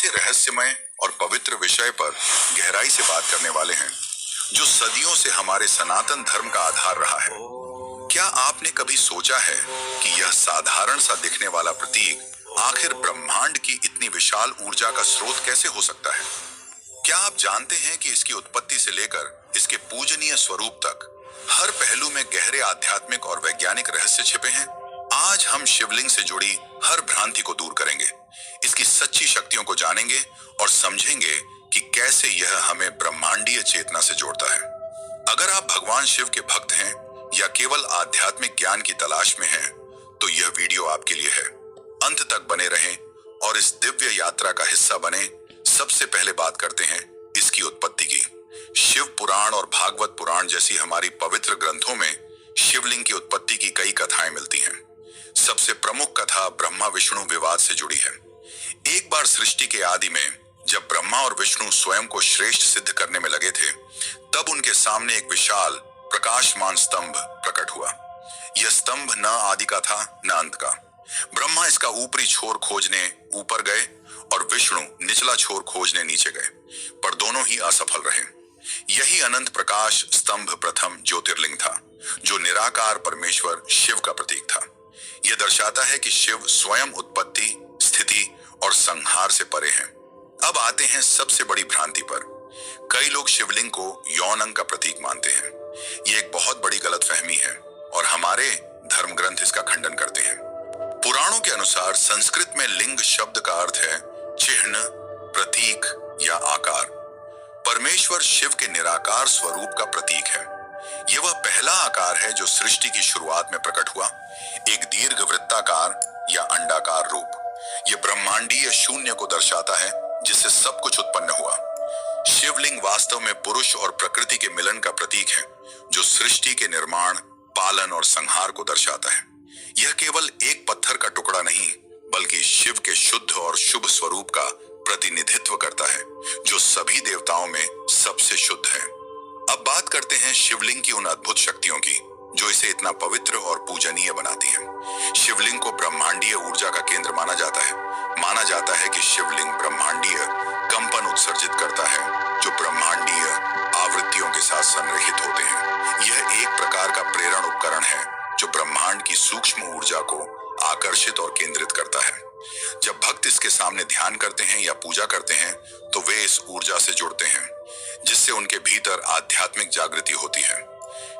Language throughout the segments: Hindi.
से रहस्यमय और पवित्र विषय पर गहराई से बात करने वाले हैं, जो सदियों से हमारे सनातन धर्म का आधार रहा है। क्या आपने कभी सोचा है कि यह साधारण सा दिखने वाला प्रतीक आखिर ब्रह्मांड की इतनी विशाल ऊर्जा का स्रोत कैसे हो सकता है? क्या आप जानते हैं कि इसकी उत्पत्ति से लेकर इसके पूजनीय स्वरूप तक हर पहलू में गहरे आध्यात्मिक और वैज्ञानिक रहस्य छिपे हैं? आज हम शिवलिंग से जुड़ी हर भ्रांति को दूर करेंगे, इसकी सच्ची शक्तियों को जानेंगे और समझेंगे कि कैसे यह हमें ब्रह्मांडीय चेतना से जोड़ता है। अगर आप भगवान शिव के भक्त हैं या केवल आध्यात्मिक ज्ञान की तलाश में हैं, तो यह वीडियो आपके लिए है। अंत तक बने रहें और इस दिव्य यात्रा का हिस्सा बने। सबसे पहले बात करते हैं इसकी उत्पत्ति की। शिव पुराण और भागवत पुराण जैसी हमारी पवित्र ग्रंथों में शिवलिंग की उत्पत्ति की कई कथाएं मिलती हैं। सबसे प्रमुख कथा ब्रह्मा विष्णु विवाद से जुड़ी है। एक बार सृष्टि के आदि में जब ब्रह्मा और विष्णु स्वयं को श्रेष्ठ सिद्ध करने में लगे थे, तब उनके सामने एक विशाल प्रकाशमान स्तंभ प्रकट हुआ। यह स्तंभ न आदि का था न अंत का। ब्रह्मा इसका ऊपरी छोर खोजने ऊपर गए और विष्णु निचला छोर खोजने नीचे गए, पर दोनों ही असफल रहे। यही अनंत प्रकाश स्तंभ प्रथम ज्योतिर्लिंग था, जो निराकार परमेश्वर शिव का प्रतीक था। यह दर्शाता है कि शिव स्वयं उत्पत्ति, स्थिति और संहार से परे हैं। अब आते हैं सबसे बड़ी भ्रांति पर। कई लोग शिवलिंग को यौन अंग का प्रतीक मानते हैं। यह एक बहुत बड़ी गलतफहमी है और हमारे धर्म ग्रंथ इसका खंडन करते हैं। पुराणों के अनुसार संस्कृत में लिंग शब्द का अर्थ है चिन्ह, प्रतीक या आकार। परमेश्वर शिव के निराकार स्वरूप का प्रतीक है। यह वह पहला आकार है जो सृष्टि की शुरुआत में प्रकट हुआ, एक दीर्घ वृत्ताकार या अंडाकार रूप। यह ब्रह्मांडीय शून्य को दर्शाता है, जिससे सब कुछ उत्पन्न हुआ। शिवलिंग वास्तव में पुरुष और प्रकृति के मिलन का प्रतीक है, जो सृष्टि के निर्माण, पालन और संहार को दर्शाता है। यह केवल एक पत्थर का टुकड़ा नहीं, बल्कि शिव के शुद्ध और शुभ स्वरूप का प्रतिनिधित्व करता है, जो सभी देवताओं में सबसे शुद्ध है। अब बात करते हैं शिवलिंग की उन अद्भुत शक्तियों की, जो इसे इतना पवित्र और पूजनीय बनाती हैं। शिवलिंग को ब्रह्मांडीय ऊर्जा का केंद्र माना जाता है। माना जाता है कि शिवलिंग ब्रह्मांडीय कंपन उत्सर्जित करता है, जो ब्रह्मांडीय आवृत्तियों के साथ संरेखित होते हैं। यह एक प्रकार का प्रेरण उपकरण है, जो ब्रह्मांड की सूक्ष्म ऊर्जा को आकर्षित और केंद्रित करता है। जब भक्त इसके सामने ध्यान करते हैं या पूजा करते हैं, तो वे इस ऊर्जा से जुड़ते हैं, जिससे उनके भीतर आध्यात्मिक जागृति होती है।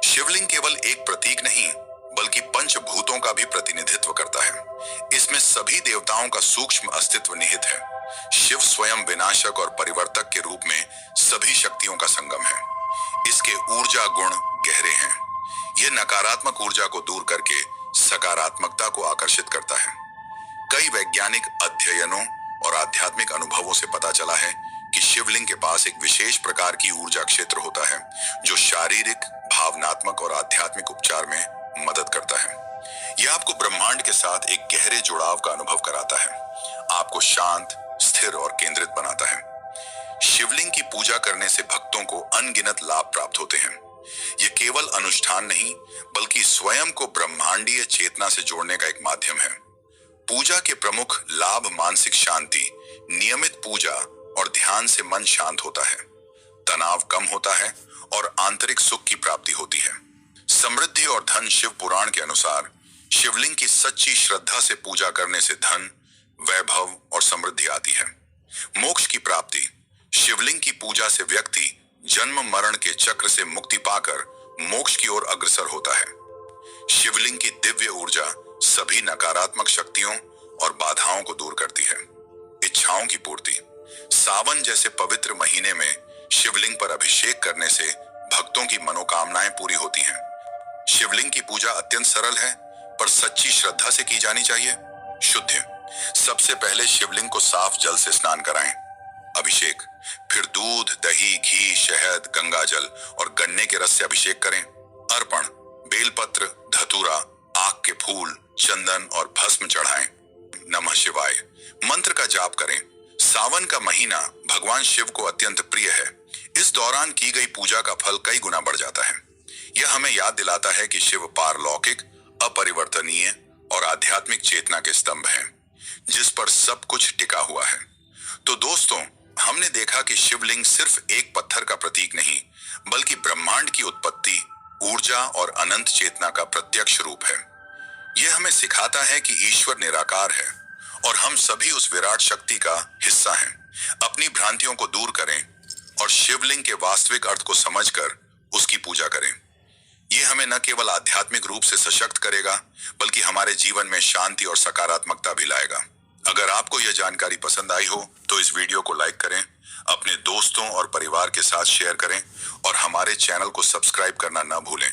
शिवलिंग केवल एक प्रतीक नहीं, बल्कि पंचभूतों का भी प्रतिनिधित्व करता है। इसमें सभी देवताओं का सूक्ष्म अस्तित्व निहित है। शिव स्वयं विनाशक और परिवर्तक के रूप में सभी शक्तियों का संगम है। इसके ऊर्जा गुण गहरे हैं। यह नकारात्मक ऊर्जा को दूर करके सकारात्मकता को आकर्षित करता है। कई वैज्ञानिक अध्ययनों और आध्यात्मिक अनुभवों से पता चला है कि शिवलिंग के पास एक विशेष प्रकार की ऊर्जा क्षेत्र होता है, जो शारीरिक, भावनात्मक और आध्यात्मिक उपचार में मदद करता है। यह आपको ब्रह्मांड के साथ एक गहरे जुड़ाव का अनुभव कराता है, आपको शांत, स्थिर और केंद्रित बनाता है। शिवलिंग की पूजा करने से भक्तों को अनगिनत लाभ प्राप्त होते हैं। यह केवल अनुष्ठान नहीं, बल्कि स्वयं को ब्रह्मांडीय चेतना से जोड़ने का एक माध्यम है। पूजा के प्रमुख लाभ मानसिक शांति, नियमित पूजा और ध्यान से मन शांत होता है, तनाव कम होता है और आंतरिक सुख की प्राप्ति होती है। समृद्धि और धन शिव पुराण के अनुसार शिवलिंग की सच्ची श्रद्धा से पूजा करने से धन, वैभव और समृद्धि आती है। मोक्ष की प्राप्ति, शिवलिंग की पूजा से व्यक्ति जन्म मरण के चक्र से मुक्ति पाकर मोक्ष की ओर अग्रसर होता है। शिवलिंग की दिव्य ऊर्जा सभी नकारात्मक शक्तियों और बाधाओं को दूर करती है। इच्छाओं की पूर्ति, सावन जैसे पवित्र महीने में शिवलिंग पर अभिषेक करने से भक्तों की मनोकामनाएं पूरी होती हैं। शिवलिंग की पूजा अत्यंत सरल है, पर सच्ची श्रद्धा से की जानी चाहिए। शुद्ध, सबसे पहले शिवलिंग को साफ जल से स्नान कराएं। अभिषेक, फिर दूध, दही, घी, शहद, गंगाजल और गन्ने के रस से अभिषेक करें। अर्पण, बेलपत्र, धतूरा, आक के फूल, चंदन और भस्म चढ़ाएं। नमः शिवाय मंत्र का जाप करें। सावन का महीना भगवान शिव को अत्यंत प्रिय है। इस दौरान की गई पूजा का फल कई गुना बढ़ जाता है। यह हमें याद दिलाता है कि शिव पारलौकिक, अपरिवर्तनीय और आध्यात्मिक चेतना के स्तंभ हैं, जिस पर सब कुछ टिका हुआ है। तो दोस्तों, हमने देखा कि शिवलिंग सिर्फ एक पत्थर का प्रतीक नहीं, बल्कि ब्रह्मांड की उत्पत्ति, ऊर्जा और अनंत चेतना का प्रत्यक्ष रूप है। यह हमें सिखाता है कि ईश्वर निराकार है और हम सभी उस विराट शक्ति का हिस्सा हैं। अपनी भ्रांतियों को दूर करें और शिवलिंग के वास्तविक अर्थ को समझकर उसकी पूजा करें। यह हमें न केवल आध्यात्मिक रूप से सशक्त करेगा, बल्कि हमारे जीवन में शांति और सकारात्मकता भी लाएगा। अगर आपको यह जानकारी पसंद आई हो तो इस वीडियो को लाइक करें, अपने दोस्तों और परिवार के साथ शेयर करें और हमारे चैनल को सब्सक्राइब करना न भूलें।